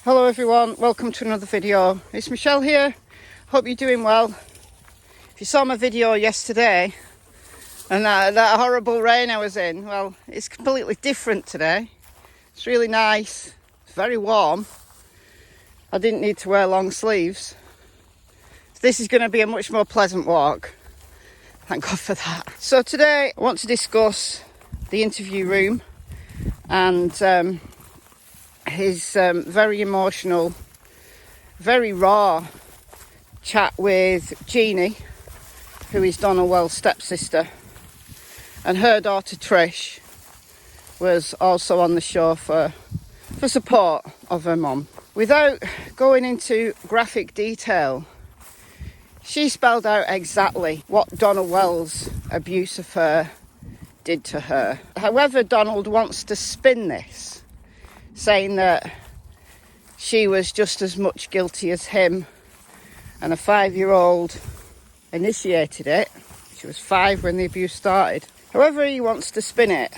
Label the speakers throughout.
Speaker 1: Hello everyone, welcome to another video. It's Michelle here. Hope you're doing well. If you saw my video yesterday and that horrible rain I was in, well, it's completely different today. It's really nice, it's very warm. I didn't need to wear long sleeves. This is going to be a much more pleasant walk. Thank God for that. So today I want to discuss the interview room and his very emotional, very raw chat with Jeannie, who is Donald Well's stepsister, and her daughter Trish was also on the show for support of her mum. Without going into graphic detail, she spelled out exactly what Donald Well's abuse of her did to her. However, Donald wants to spin this, saying that she was just as much guilty as him, and a 5-year-old initiated it. She was 5 when the abuse started. However he wants to spin it,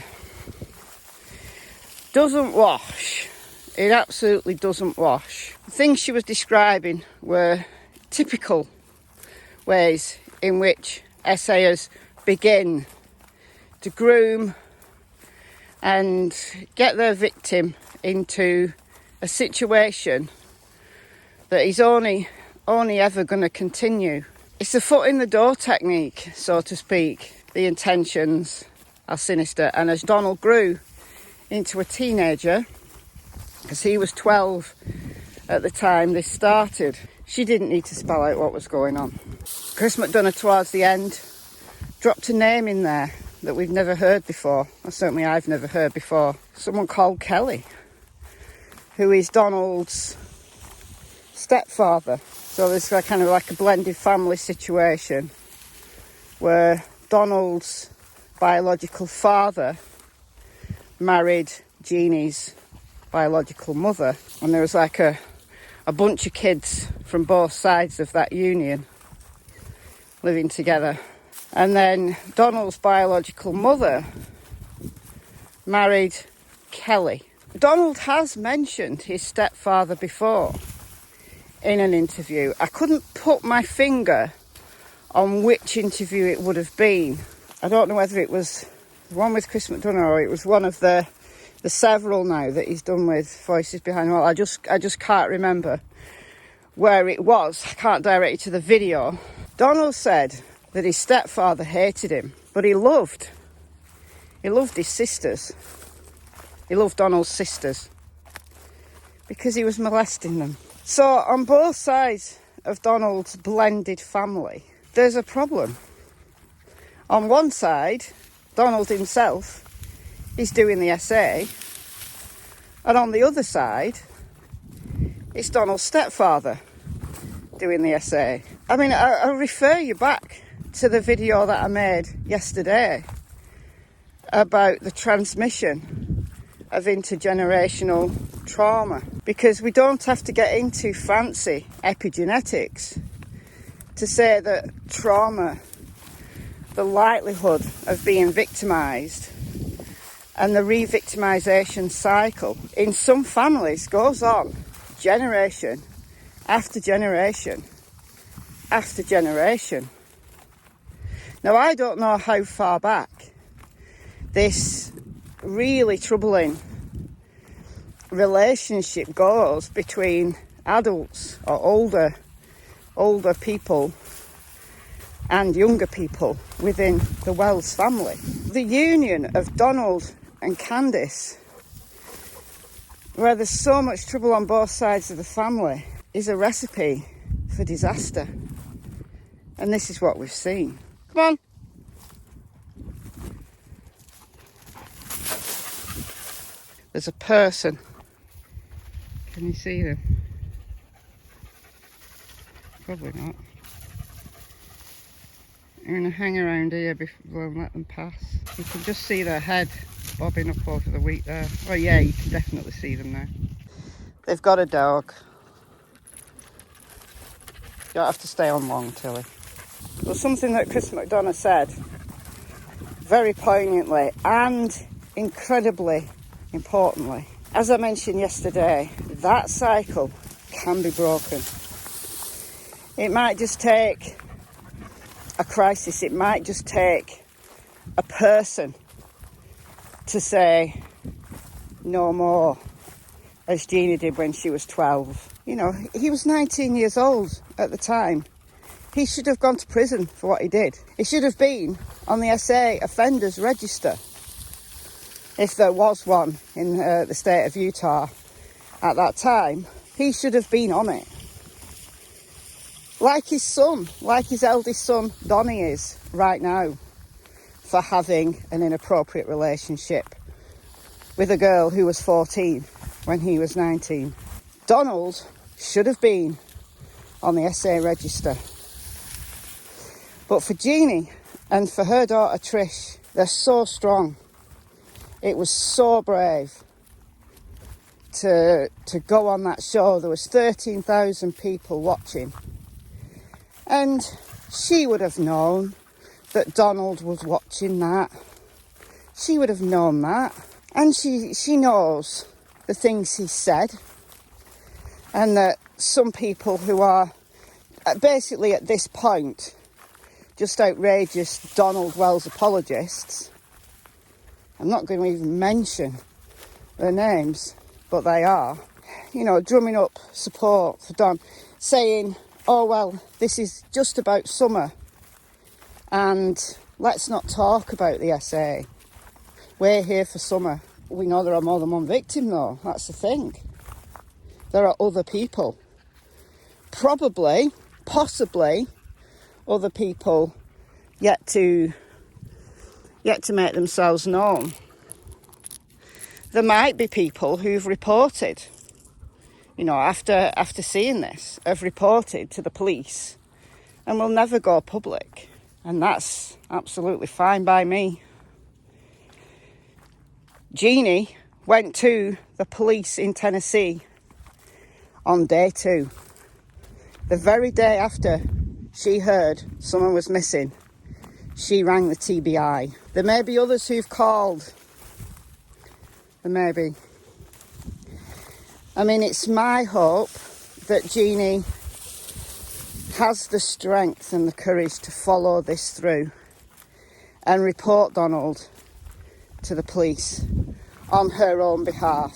Speaker 1: doesn't wash. It absolutely doesn't wash. The things she was describing were typical ways in which essayers begin to groom and get their victim into a situation that is only ever going to continue. It's a foot in the door technique, so to speak. The intentions are sinister, and as Donald grew into a teenager, because he was 12 at the time this started, she didn't need to spell out what was going on. Chris McDonough towards the end dropped a name in there that we've never heard before, or certainly I've never heard before. Someone called Kelly, who is Donald's stepfather. So there's kind of like a blended family situation where Donald's biological father married Jeannie's biological mother, and there was like a bunch of kids from both sides of that union living together. And then Donald's biological mother married Kelly. Donald has mentioned his stepfather before in an interview. I couldn't put my finger on which interview it would have been. I don't know whether it was the one with Chris McDonough or it was one of the several now that he's done with Voices Behind the Wall. I just can't remember where it was. I can't direct you to the video. Donald said that his stepfather hated him, but he loved his sisters. He loved Donald's sisters because he was molesting them. So on both sides of Donald's blended family, there's a problem. On one side, Donald himself is doing the essay, and on the other side, it's Donald's stepfather doing the essay. I mean, I refer you back to the video that I made yesterday about the transmission of intergenerational trauma, because we don't have to get into fancy epigenetics to say that trauma, the likelihood of being victimised and the re-victimisation cycle in some families goes on generation after generation after generation. Now, I don't know how far back this really troubling relationship goes between adults or older people and younger people within the Wells family. The union of Donald and Candice, where there's so much trouble on both sides of the family, is a recipe for disaster. And this is what we've seen. Come on. There's a person. Can you see them? Probably not. I'm going to hang around here before I let them pass. You can just see their head bobbing up over the wheat there. Oh yeah, you can definitely see them now. They've got a dog. You don't have to stay on long, Tilly. But something that Chris McDonough said very poignantly and incredibly importantly As I mentioned yesterday, that cycle can be broken. It might just take a crisis. It might just take a person to say no more, as Jeannie did when she was 12. You know, he was 19 years old at the time. He should have gone to prison for what he did. He should have been on the SA offenders register, if there was one in the state of Utah at that time. He should have been on it. Like his son, like his eldest son, Donnie, is right now, for having an inappropriate relationship with a girl who was 14 when he was 19. Donald should have been on the SA register. But for Jeannie and for her daughter Trish, they're so strong. It was so brave to go on that show. There was 13,000 people watching. And she would have known that Donald was watching that. She would have known that. And she knows the things he said. And that some people who are basically at this point just outrageous Donald Wells apologists, I'm not going to even mention their names, but they are, you know, drumming up support for Don, saying, oh, well, this is just about summer and let's not talk about the SA. We're here for summer. We know there are more than one victim, though. That's the thing. There are other people. Probably, possibly, other people yet to make themselves known. There might be people who've reported, you know, after seeing this, have reported to the police and will never go public. And that's absolutely fine by me. Jeannie went to the police in Tennessee on day 2. The very day after she heard someone was missing, she rang the TBI. There may be others who've called. There may be. I mean, it's my hope that Jeannie has the strength and the courage to follow this through and report Donald to the police on her own behalf.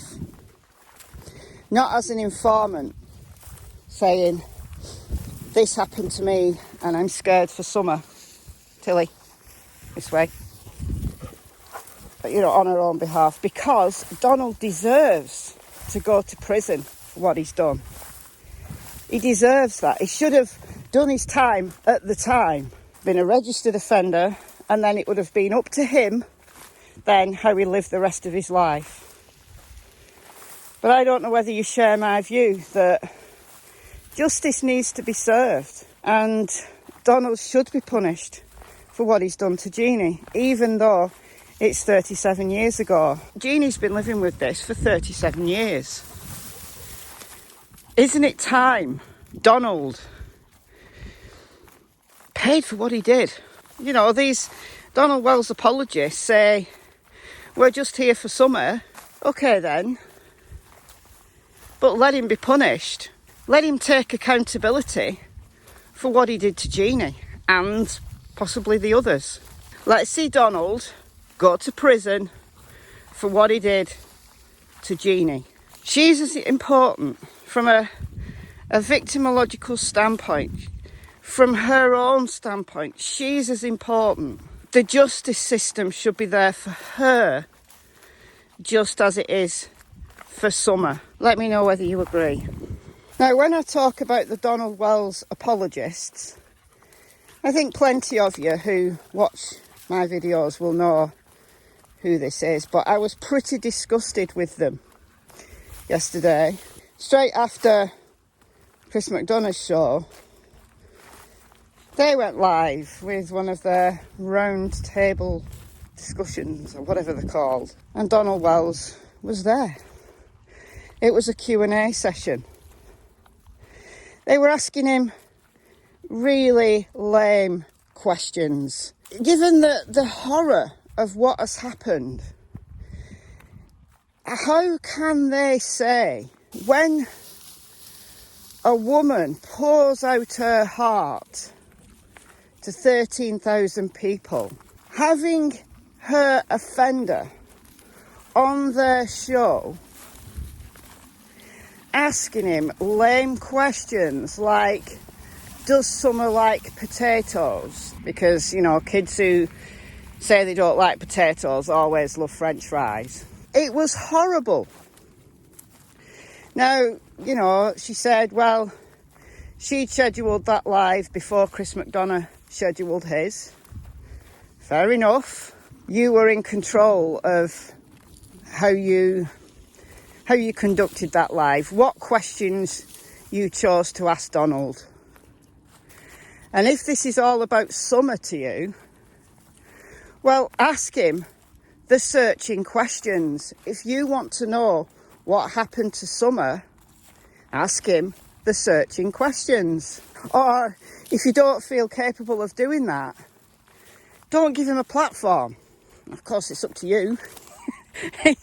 Speaker 1: Not as an informant saying, this happened to me and I'm scared for summer. Tilly, this way. But, you know, on her own behalf, because Donald deserves to go to prison for what he's done. He deserves that. He should have done his time at the time, been a registered offender, and then it would have been up to him then how he lived the rest of his life. But I don't know whether you share my view that justice needs to be served and Donald should be punished for what he's done to Jeannie, even though it's 37 years ago. Jeannie's been living with this for 37 years. Isn't it time Donald paid for what he did? You know, these Donald Wells apologists say, we're just here for summer. Okay then. But let him be punished. Let him take accountability for what he did to Jeannie and possibly the others. Let's see Donald go to prison for what he did to Jeannie. She's as important from a victimological standpoint, from her own standpoint. She's as important. The justice system should be there for her, just as it is for Summer. Let me know whether you agree. Now, when I talk about the Donald Wells apologists, I think plenty of you who watch my videos will know who this is, but I was pretty disgusted with them yesterday. Straight after Chris McDonough's show, they went live with one of their round table discussions, or whatever they're called, and Donald Wells was there. It was a Q&A session. They were asking him really lame questions. Given the horror of what has happened, how can they say, when a woman pours out her heart to 13,000 people, having her offender on their show, asking him lame questions like, does Summer like potatoes? Because, you know, kids who say they don't like potatoes always love French fries. It was horrible. Now, you know, she said, well, she'd scheduled that live before Chris McDonough scheduled his. Fair enough. You were in control of how you conducted that live, what questions you chose to ask Donald. And if this is all about Summer to you, well, ask him the searching questions. If you want to know what happened to Summer, ask him the searching questions. Or if you don't feel capable of doing that, don't give him a platform. Of course, it's up to you.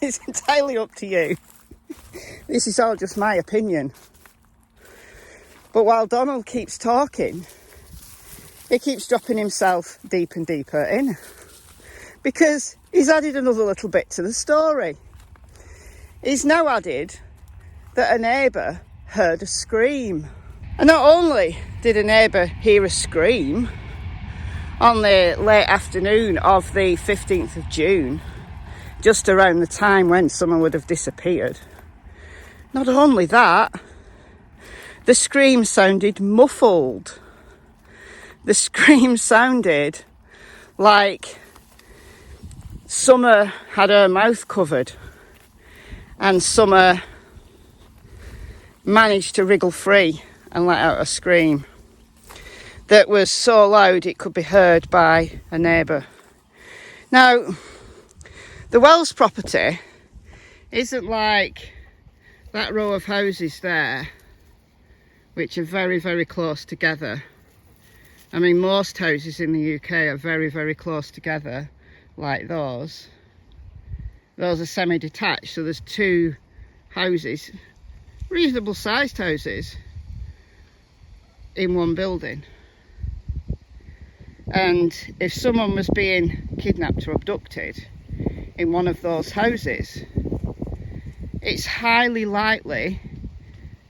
Speaker 1: It's entirely up to you. This is all just my opinion. But while Donald keeps talking, he keeps dropping himself deep and deeper in, because he's added another little bit to the story. He's now added that a neighbour heard a scream. And not only did a neighbour hear a scream on the late afternoon of the 15th of June, just around the time when someone would have disappeared, not only that, the scream sounded muffled. The scream sounded like Summer had her mouth covered and Summer managed to wriggle free and let out a scream that was so loud it could be heard by a neighbour. Now, the Wells property isn't like that row of houses there, which are very, very close together. I mean, most houses in the UK are very, very close together, like those. Those are semi-detached, so there's two houses, reasonable sized houses, in one building. And if someone was being kidnapped or abducted in one of those houses, it's highly likely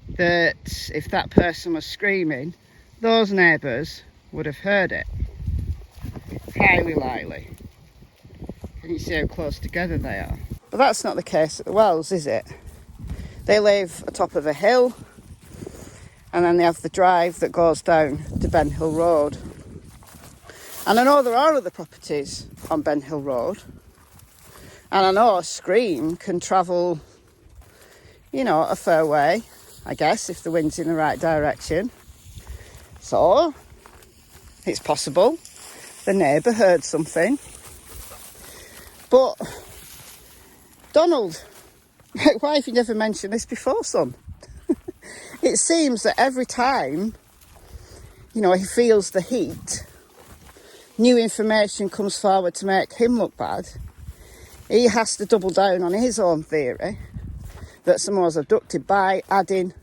Speaker 1: that if that person was screaming, those neighbours would have heard it. Highly likely. Can you see how close together they are? But that's not the case at the Wells, is it? They live atop of a hill, and then they have the drive that goes down to Ben Hill Road. And I know there are other properties on Ben Hill Road, and I know a scream can travel, you know, a fair way, I guess, if the wind's in the right direction. So, it's possible the neighbour heard something. But, Donald, why have you never mentioned this before, son? It seems that every time, you know, he feels the heat, new information comes forward to make him look bad. He has to double down on his own theory that someone was abducted by adding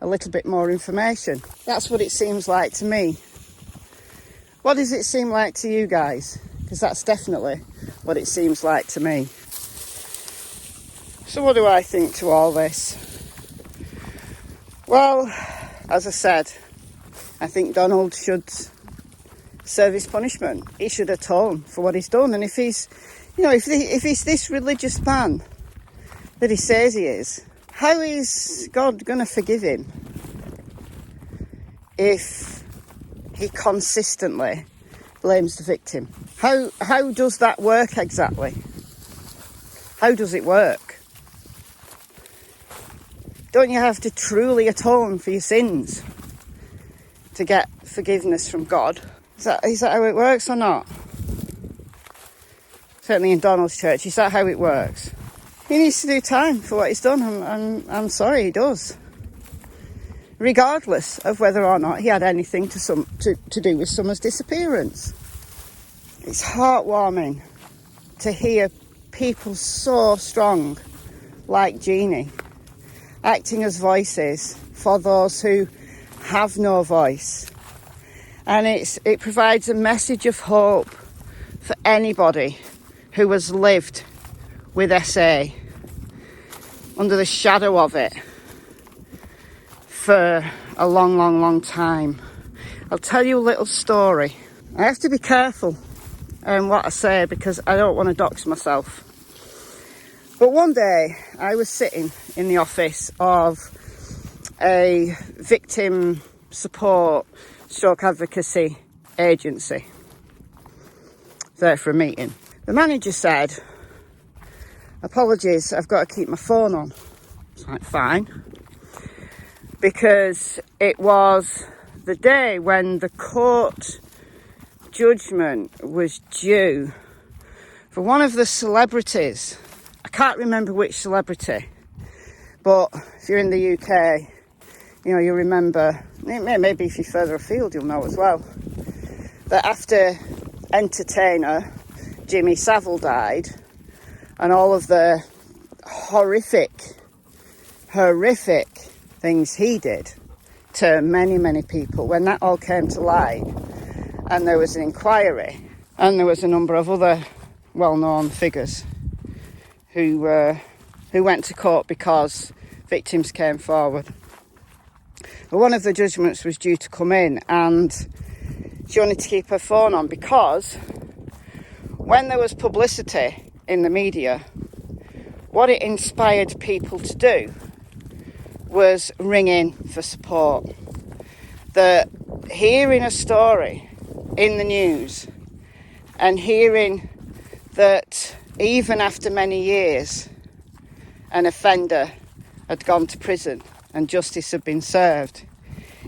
Speaker 1: a little bit more information. That's what it seems like to me. What does it seem like to you guys? Because that's definitely what it seems like to me. So what do I think to all this? Well, as I said, I think Donald should serve his punishment. He should atone for what he's done. And if he's, you know, if he's this religious man that he says he is, how is God going to forgive him if he consistently blames the victim? How does that work exactly? How does it work? Don't you have to truly atone for your sins to get forgiveness from God? Is that how it works or not? Certainly in Donald's church, is that how it works? He needs to do time for what he's done. I'm sorry, he does. Regardless of whether or not he had anything to do with Summer's disappearance. It's heartwarming to hear people so strong like Jeannie, acting as voices for those who have no voice. And it provides a message of hope for anybody who has lived with SA, under the shadow of it, for a long, long, long time. I'll tell you a little story. I have to be careful what I say because I don't want to dox myself. But one day I was sitting in the office of a victim support stroke advocacy agency, there for a meeting. The manager said, "Apologies, I've got to keep my phone on." It's like, fine. Because it was the day when the court judgment was due for one of the celebrities. I can't remember which celebrity, but if you're in the UK, you know, you remember, maybe if you're further afield, you'll know as well, that after entertainer Jimmy Savile died, and all of the horrific things he did to many, many people, when that all came to light, and there was an inquiry, and there was a number of other well-known figures who went to court because victims came forward. But one of the judgments was due to come in, and she wanted to keep her phone on because when there was publicity in the media, what it inspired people to do was ring in for support. That hearing a story in the news and hearing that even after many years an offender had gone to prison and justice had been served,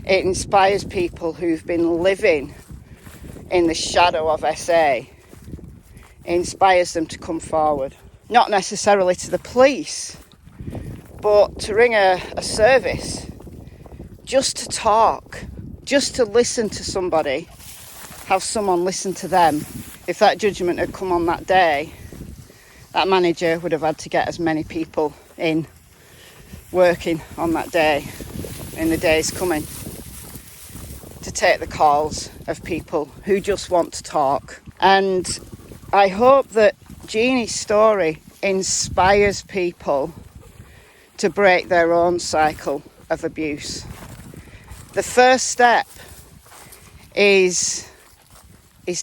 Speaker 1: it inspires people who've been living in the shadow of SA. It inspires them to come forward, not necessarily to the police, but to ring a service, just to talk, just to listen to somebody, have someone listen to them. If that judgment had come on that day, that manager would have had to get as many people in working on that day in the days coming to take the calls of people who just want to talk. And I hope that Jeannie's story inspires people to break their own cycle of abuse. The first step is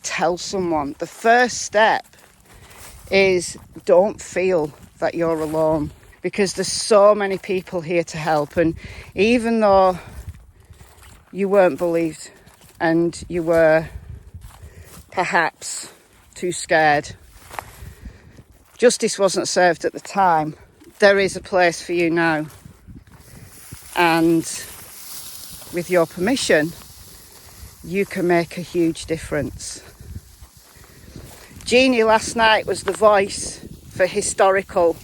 Speaker 1: tell someone. The first step is don't feel that you're alone, because there's so many people here to help. And even though you weren't believed and you were perhaps too scared, justice wasn't served at the time, there is a place for you now. And with your permission, you can make a huge difference. Jeannie last night was the voice for historical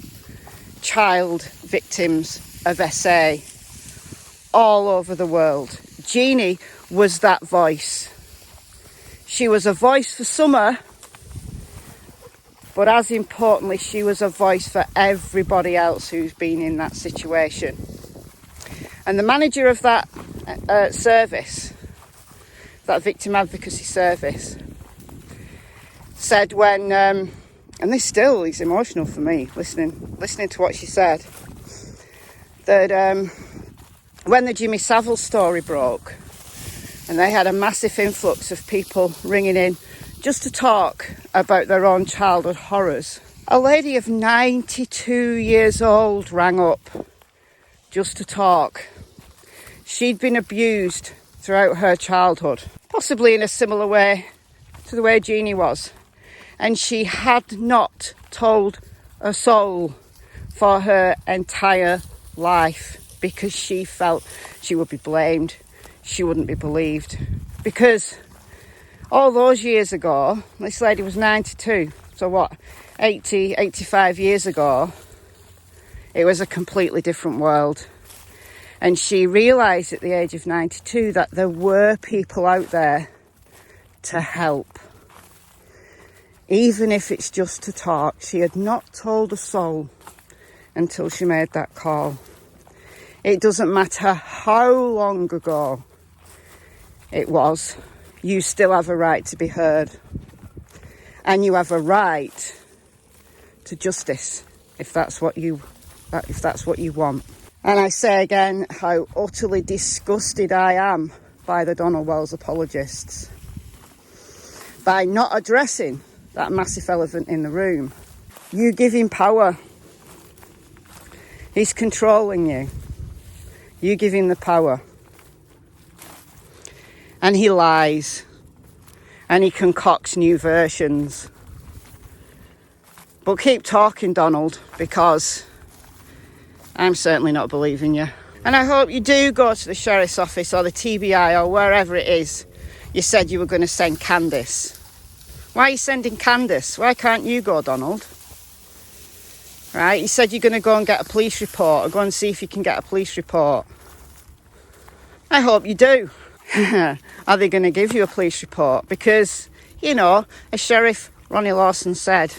Speaker 1: child victims of SA all over the world. Jeannie was that voice. She was a voice for Summer, but as importantly, she was a voice for everybody else who's been in that situation. And the manager of that service, that victim advocacy service, said when, and this still is emotional for me, listening to what she said, that when the Jimmy Savile story broke, and they had a massive influx of people ringing in just to talk about their own childhood horrors, a lady of 92 years old rang up just to talk. She'd been abused throughout her childhood, possibly in a similar way to the way Jeannie was. And she had not told a soul for her entire life because she felt she would be blamed, she wouldn't be believed. Because all those years ago, this lady was 92, so what, 80, 85 years ago, it was a completely different world. And she realised at the age of 92 that there were people out there to help. Even if it's just to talk. She had not told a soul. until she made that call. It doesn't matter how long ago it was, you still have a right to be heard. And you have a right to justice if that's what you want. And I say again how utterly disgusted I am by the Donald Wells apologists, by not addressing that massive elephant in the room. You give him power. He's controlling you. You give him the power. And he lies. And he concocts new versions. But keep talking, Donald, because I'm certainly not believing you. And I hope you do go to the sheriff's office or the TBI or wherever it is you said you were going to send Candice. Why are you sending Candice? Why can't you go, Donald? Right, you said you're going to go and get a police report or go and see if you can get a police report. I hope you do. Are they going to give you a police report? Because, you know, as Sheriff Ronnie Lawson said,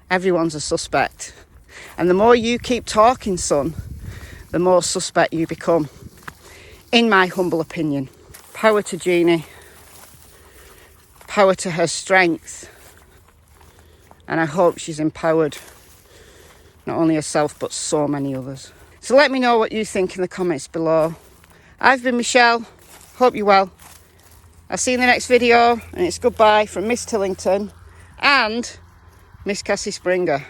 Speaker 1: everyone's a suspect. And the more you keep talking, son, the more suspect you become. In my humble opinion. Power to Jeannie. Power to her strength. And I hope she's empowered. Not only herself, but so many others. So let me know what you think in the comments below. I've been Michelle. Hope you're well. I'll see you in the next video. And it's goodbye from Miss Tillington and Miss Cassie Springer.